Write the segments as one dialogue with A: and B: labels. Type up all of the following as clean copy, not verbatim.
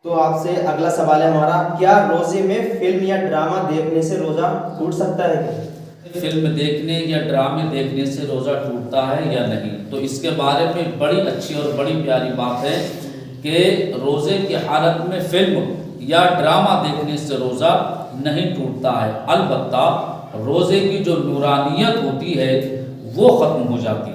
A: تو آپ سے اگلا سوال ہے ہمارا، کیا روزے میں فلم یا ڈرامہ دیکھنے سے روزہ ٹوٹ سکتا ہے کیا؟
B: فلم دیکھنے یا ڈرامے دیکھنے سے روزہ ٹوٹتا ہے یا نہیں؟ تو اس کے بارے میں بڑی اچھی اور بڑی پیاری بات ہے کہ روزے کی حالت میں فلم یا ڈرامہ دیکھنے سے روزہ نہیں ٹوٹتا ہے، البتہ روزے کی جو نورانیت ہوتی ہے وہ ختم ہو جاتی ہے،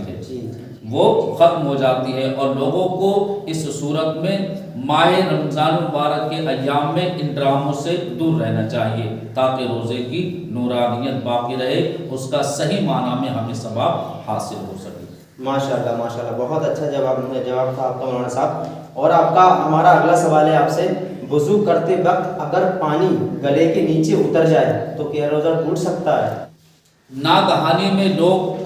B: وہ ختم ہو جاتی ہے، اور لوگوں کو اس صورت میں ماہ رمضان المبارک کے ایام میں ان ڈراموں سے دور رہنا چاہیے تاکہ روزے کی نورانیت باقی رہے، اس کا صحیح معنی میں ہمیں ثواب حاصل ہو سکے۔
A: ماشاءاللہ ماشاءاللہ، بہت اچھا جواب تھا آپ کا مولانا صاحب۔ اور ہمارا اگلا سوال ہے آپ سے، وضو کرتے وقت اگر پانی گلے کے نیچے اتر جائے تو کیا روزہ ٹوٹ سکتا ہے؟
B: ناگہانی میں لوگ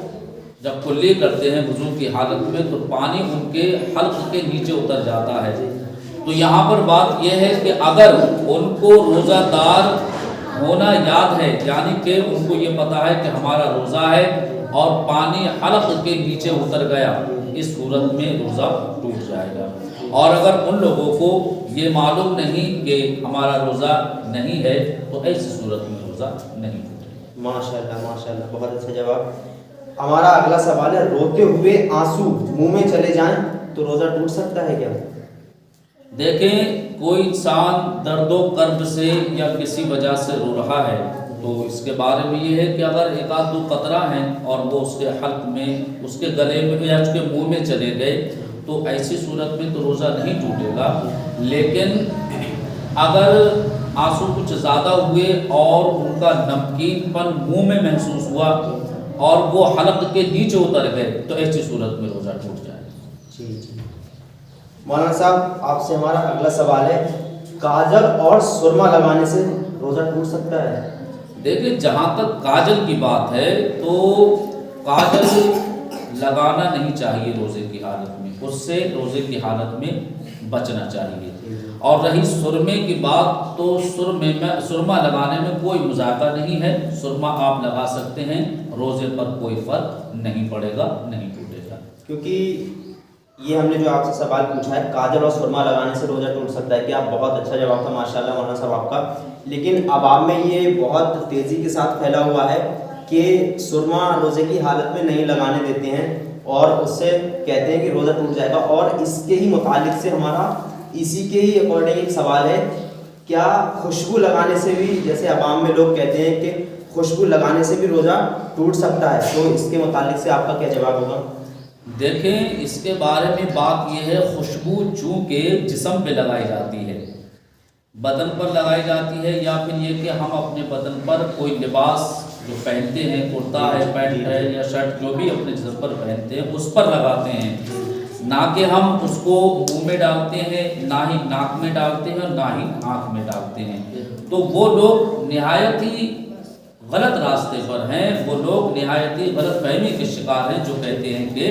B: جب کلی کرتے ہیں وضو کی حالت میں تو پانی ان کے حلق کے نیچے اتر جاتا ہے، تو یہاں پر بات یہ ہے کہ اگر ان کو روزہ دار ہونا یاد ہے، یعنی کہ ان کو یہ پتا ہے کہ ہمارا روزہ ہے اور پانی حلق کے نیچے اتر گیا، اس صورت میں روزہ ٹوٹ جائے گا۔ اور اگر ان لوگوں کو یہ معلوم نہیں کہ ہمارا روزہ نہیں ہے تو ایسی صورت میں روزہ نہیں ٹوٹے گا۔
A: ماشاءاللہ ماشاءاللہ، بہت اچھا جواب۔ ہمارا اگلا سوال ہے، روتے ہوئے آنسو منہ میں چلے جائیں تو روزہ ٹوٹ سکتا ہے کیا؟
B: دیکھیں، کوئی انسان درد و کرب سے یا کسی وجہ سے رو رہا ہے تو اس کے بارے میں یہ ہے کہ اگر ایک آدھ دو قطرہ ہیں اور وہ اس کے حلق میں، اس کے گلے میں یا اس کے منہ میں چلے گئے تو ایسی صورت میں تو روزہ نہیں ٹوٹے گا، لیکن اگر آنسو کچھ زیادہ ہوئے اور ان کا نمکین پن منہ میں محسوس ہوا اور وہ حلق کے نیچے اتر گئے تو ایسی صورت میں روزہ ٹوٹ جائے گا۔
A: جی جی مولانا صاحب، آپ سے ہمارا اگلا سوال ہے، کاجل اور سرما لگانے سے روزہ ٹوٹ سکتا ہے؟
B: دیکھیں، جہاں تک کاجل کی بات ہے تو کاجل لگانا نہیں چاہیے روزے کی حالت میں، اس سے روزے کی حالت میں بچنا چاہیے۔ اور رہی سرمے کی بات تو سرما لگانے میں کوئی مذاکرہ نہیں ہے، سرما آپ لگا سکتے ہیں، روزے پر کوئی فرق نہیں پڑے گا، نہیں ٹوٹے گا۔
A: کیونکہ یہ ہم نے جو آپ سے سوال پوچھا ہے کاجل اور سرما لگانے سے روزہ ٹوٹ سکتا ہے کیا، بہت اچھا جواب تھا ماشاءاللہ مولانا صاحب آپ کا، لیکن عوام میں یہ بہت تیزی کے ساتھ پھیلا ہوا ہے کہ سرما روزے کی حالت میں نہیں لگانے دیتے ہیں اور اس سے کہتے ہیں کہ روزہ ٹوٹ جائے گا، اور اس کے ہی متعلق سے ہمارا اسی کے ہی اکارڈنگ ایک سوال ہے، کیا خوشبو لگانے سے بھی، جیسے عوام میں لوگ کہتے ہیں کہ خوشبو لگانے سے بھی روزہ ٹوٹ سکتا ہے، تو اس کے متعلق سے آپ کا کیا جواب ہوگا؟
B: دیکھیں، اس کے بارے میں بات یہ ہے، خوشبو چونکہ جسم پہ لگائی جاتی ہے، بدن پر لگائی جاتی ہے، یا پھر یہ کہ ہم اپنے بدن پر کوئی لباس جو پہنتے ہیں، کرتا ہے، پینٹ ہے یا شرٹ، جو بھی اپنے جسم پر پہنتے ہیں اس پر لگاتے ہیں، نہ کہ ہم اس کو منہ میں ڈالتے ہیں، نہ ہی ناک میں ڈالتے ہیں اور نہ ہی آنکھ میں ڈالتے ہیں۔ تو وہ لوگ نہایت ہی غلط راستے پر ہیں، وہ لوگ نہایت ہی غلط فہمی کے شکار ہیں جو کہتے ہیں کہ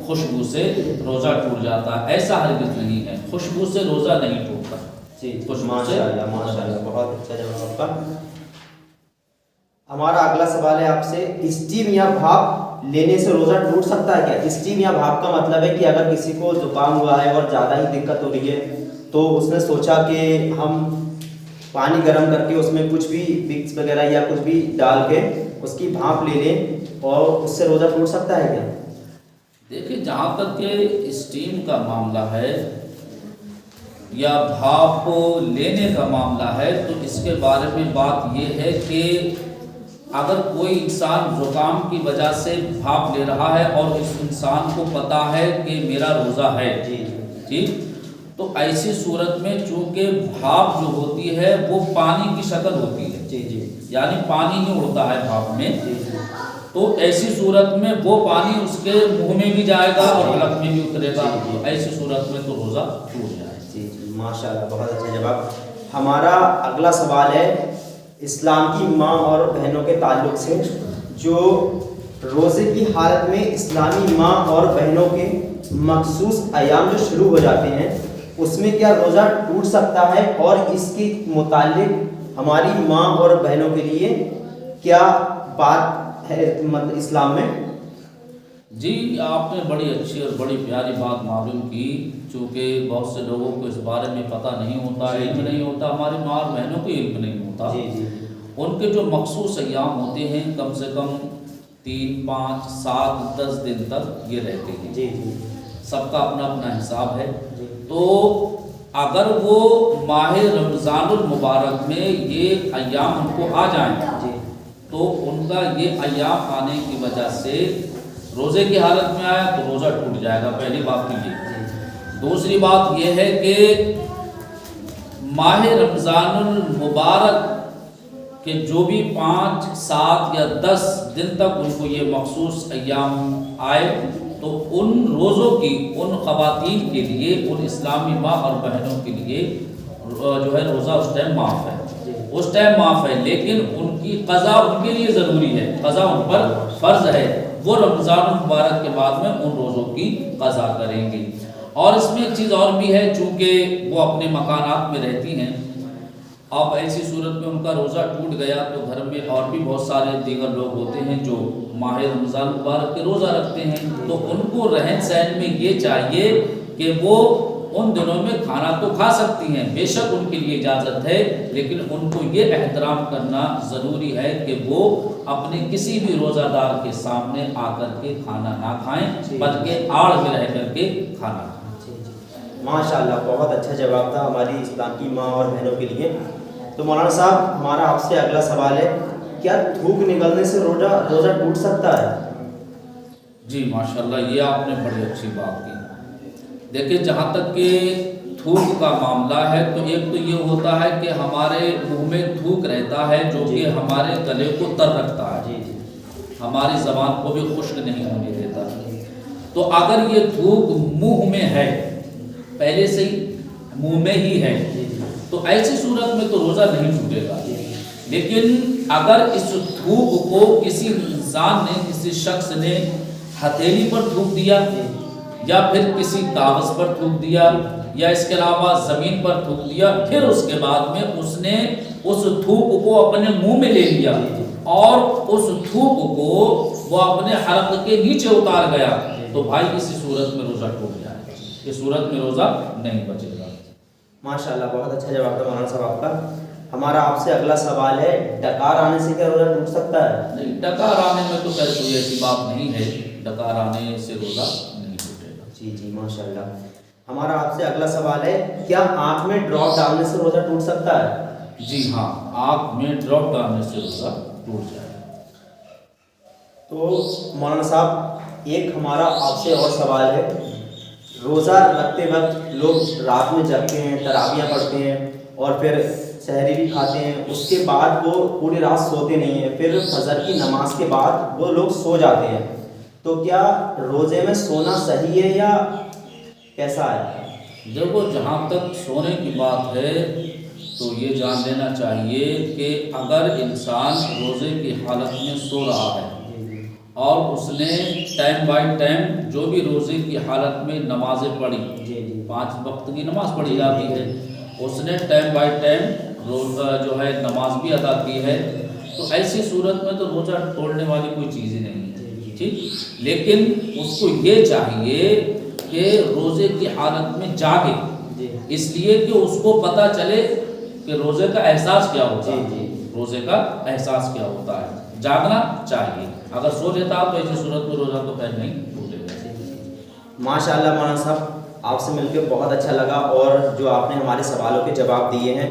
B: خوشبو سے روزہ ٹوٹ جاتا ہے، ایسا ہرگز نہیں ہے، خوشبو سے روزہ نہیں ٹوٹتا۔
A: جی ماشاءاللہ ماشاءاللہ، بہت اچھا جواب آپ کا۔ ہمارا اگلا سوال ہے آپ سے، اسٹیم یا بھاپ لینے سے روزہ ٹوٹ سکتا ہے کیا؟ اسٹیم یا بھاپ کا مطلب ہے کہ اگر کسی کو زکام ہوا ہے اور زیادہ ہی دقت ہو رہی ہے تو اس نے سوچا کہ ہم پانی گرم کر کے اس میں کچھ بھی وکس وغیرہ یا کچھ بھی ڈال کے اس کی بھاپ لے لیں اور اس سے روزہ ٹوٹ سکتا ہے کیا؟
B: دیکھیں، جہاں تک کہ اسٹیم کا معاملہ ہے یا بھاپ لینے کا معاملہ ہے تو اس کے بارے میں بات یہ ہے کہ اگر کوئی انسان زکام کی وجہ سے بھاپ لے رہا ہے اور اس انسان کو پتا ہے کہ میرا روزہ ہے، ٹھیک، تو ایسی صورت میں چونکہ بھاپ جو ہوتی ہے وہ پانی کی شکل ہوتی ہے، یعنی پانی ہی اڑتا ہے بھاپ میں، تو ایسی صورت میں وہ پانی اس کے منہ میں بھی جائے گا اور حلق میں بھی اترے گا، تو ایسی صورت میں تو روزہ ٹوٹ جائے۔
A: جی ماشاءاللہ، بہت اچھا جواب۔ ہمارا اگلا سوال ہے، اسلام کی ماں اور بہنوں کے تعلق سے، جو روزے کی حالت میں اسلامی ماں اور بہنوں کے مخصوص ایام جو شروع ہو جاتے ہیں اس میں کیا روزہ ٹوٹ سکتا ہے، اور اس کے متعلق ہماری ماں اور بہنوں کے لیے کیا بات ہے مطلب اسلام میں؟
B: جی آپ نے بڑی اچھی اور بڑی پیاری بات معلوم کی، چونکہ بہت سے لوگوں کو اس بارے میں پتہ نہیں ہوتا، علم نہیں ہوتا، ہماری ماں اور بہنوں کو علم نہیں ہوتا۔
A: جی جی
B: ان کے جو مخصوص ایام ہوتے ہیں کم سے کم 3، 5، 7، 10 دن تک یہ رہتے ہیں،
A: جی جی
B: سب کا اپنا اپنا حساب ہے۔
A: جی
B: تو اگر وہ ماہ رمضان المبارک میں یہ ایام ان کو آ جائیں
A: جی
B: تو ان کا یہ ایام آنے کی وجہ سے روزے کی حالت میں آیا تو روزہ ٹوٹ جائے گا، پہلی بات تو یہ۔ دوسری بات یہ ہے کہ ماہ رمضان المبارک کہ جو بھی 5، 7 یا 10 دن تک ان کو یہ مخصوص ایام آئے تو ان روزوں کی ان خواتین کے لیے، ان اسلامی ماں اور بہنوں کے لیے جو ہے روزہ اس ٹائم معاف ہے، اس ٹائم معاف ہے، لیکن ان کی قضا ان کے لیے ضروری ہے، قضا ان پر فرض ہے، وہ رمضان المبارک کے بعد میں ان روزوں کی قضا کریں گے۔ اور اس میں ایک چیز اور بھی ہے، چونکہ وہ اپنے مکانات میں رہتی ہیں، اب ایسی صورت میں ان کا روزہ ٹوٹ گیا تو گھر میں اور بھی بہت سارے دیگر لوگ ہوتے ہیں جو ماہ رمضان مبارک کے روزہ رکھتے ہیں، تو ان کو رہن سہن میں یہ چاہیے کہ وہ ان دنوں میں کھانا تو کھا سکتی ہیں، بے شک ان کے لیے اجازت ہے، لیکن ان کو یہ احترام کرنا ضروری ہے کہ وہ اپنے کسی بھی روزہ دار کے سامنے آ کر کے کھانا نہ کھائیں، بلکہ آڑ میں رہ کر کے کھانا کھائیں۔
A: ماشاءاللہ، بہت اچھا جواب تھا ہماری اسلام کی ماں اور بہنوں کے لیے۔ تو مولانا صاحب، ہمارا آپ سے اگلا سوال ہے، کیا تھوک نکلنے سے روزہ ٹوٹ سکتا ہے؟
B: جی ماشاءاللہ، یہ آپ نے بڑی اچھی بات کی۔ دیکھیں، جہاں تک کہ تھوک کا معاملہ ہے تو ایک تو یہ ہوتا ہے کہ ہمارے منہ میں تھوک رہتا ہے جو کہ ہمارے گلے کو تر رکھتا ہے، ہماری زبان کو بھی خشک نہیں ہونے دیتا۔ تو اگر یہ تھوک منہ میں ہے، پہلے سے ہی منہ میں ہی ہے، تو ایسی صورت میں تو روزہ نہیں ٹوٹے گا۔ لیکن اگر اس تھوک کو کسی انسان نے، کسی شخص نے ہتھیلی پر تھوک دیا، یا پھر کسی کاغذ پر تھوک دیا، یا اس کے علاوہ زمین پر تھوک دیا، پھر اس کے بعد میں اس نے اس تھوک کو اپنے منہ میں لے لیا اور اس تھوک کو وہ اپنے حلق کے نیچے اتار گیا، تو بھائی اسی صورت میں روزہ ٹوٹ جائے گا، اس صورت میں روزہ نہیں بچے گا۔
A: ماشاءاللہ، بہت اچھا جواب تھا مولانا صاحب آپ کا۔ ہمارا آپ سے اگلا سوال ہے، ڈکار آنے سے کیا روزہ ٹوٹ سکتا ہے؟
B: نہیں، ڈکار آنے میں تو خیر کوئی ایسی بات نہیں ہے، ڈکار آنے سے روزہ نہیں ٹوٹے گا۔
A: جی جی ماشاءاللہ۔ ہمارا آپ سے اگلا سوال ہے، کیا آنکھ میں ڈراپ ڈالنے سے روزہ ٹوٹ سکتا ہے؟
B: جی ہاں، آنکھ میں ڈراپ ڈالنے سے روزہ ٹوٹ جائے گا۔
A: تو مولانا صاحب، ایک ہمارا آپ سے اور سوال ہے، روزہ رکھتے وقت لوگ رات میں جگتے ہیں، تراویح پڑھتے ہیں اور پھر سحری بھی کھاتے ہیں، اس کے بعد وہ پوری رات سوتے نہیں ہیں، پھر فجر کی نماز کے بعد وہ لوگ سو جاتے ہیں، تو کیا روزے میں سونا صحیح ہے یا کیسا ہے؟
B: دیکھو، جہاں تک سونے کی بات ہے تو یہ جان لینا چاہیے کہ اگر انسان روزے کی حالت میں سو رہا ہے اور اس نے ٹائم بائی ٹائم جو بھی روزے کی حالت میں نمازیں پڑھی، 5 وقت کی نماز پڑھی جاتی ہے، اس نے ٹائم بائی ٹائم روزہ جو ہے نماز بھی ادا کی ہے، تو ایسی صورت میں تو روزہ توڑنے والی کوئی چیز ہی نہیں ہے، ٹھیک۔ لیکن اس کو یہ چاہیے کہ روزے کی حالت میں جاگے، اس لیے کہ اس کو پتہ چلے کہ روزے کا احساس کیا ہوتا ہے، روزے کا احساس کیا ہوتا ہے، جاگنا چاہیے۔ اگر سو لیتا تو ایسی صورت میں روزہ تو خیر نہیں ٹوٹے گا۔
A: ماشاءاللہ مولانا صاحب، آپ سے مل کے بہت اچھا لگا، اور جو آپ نے ہمارے سوالوں کے جواب دیے ہیں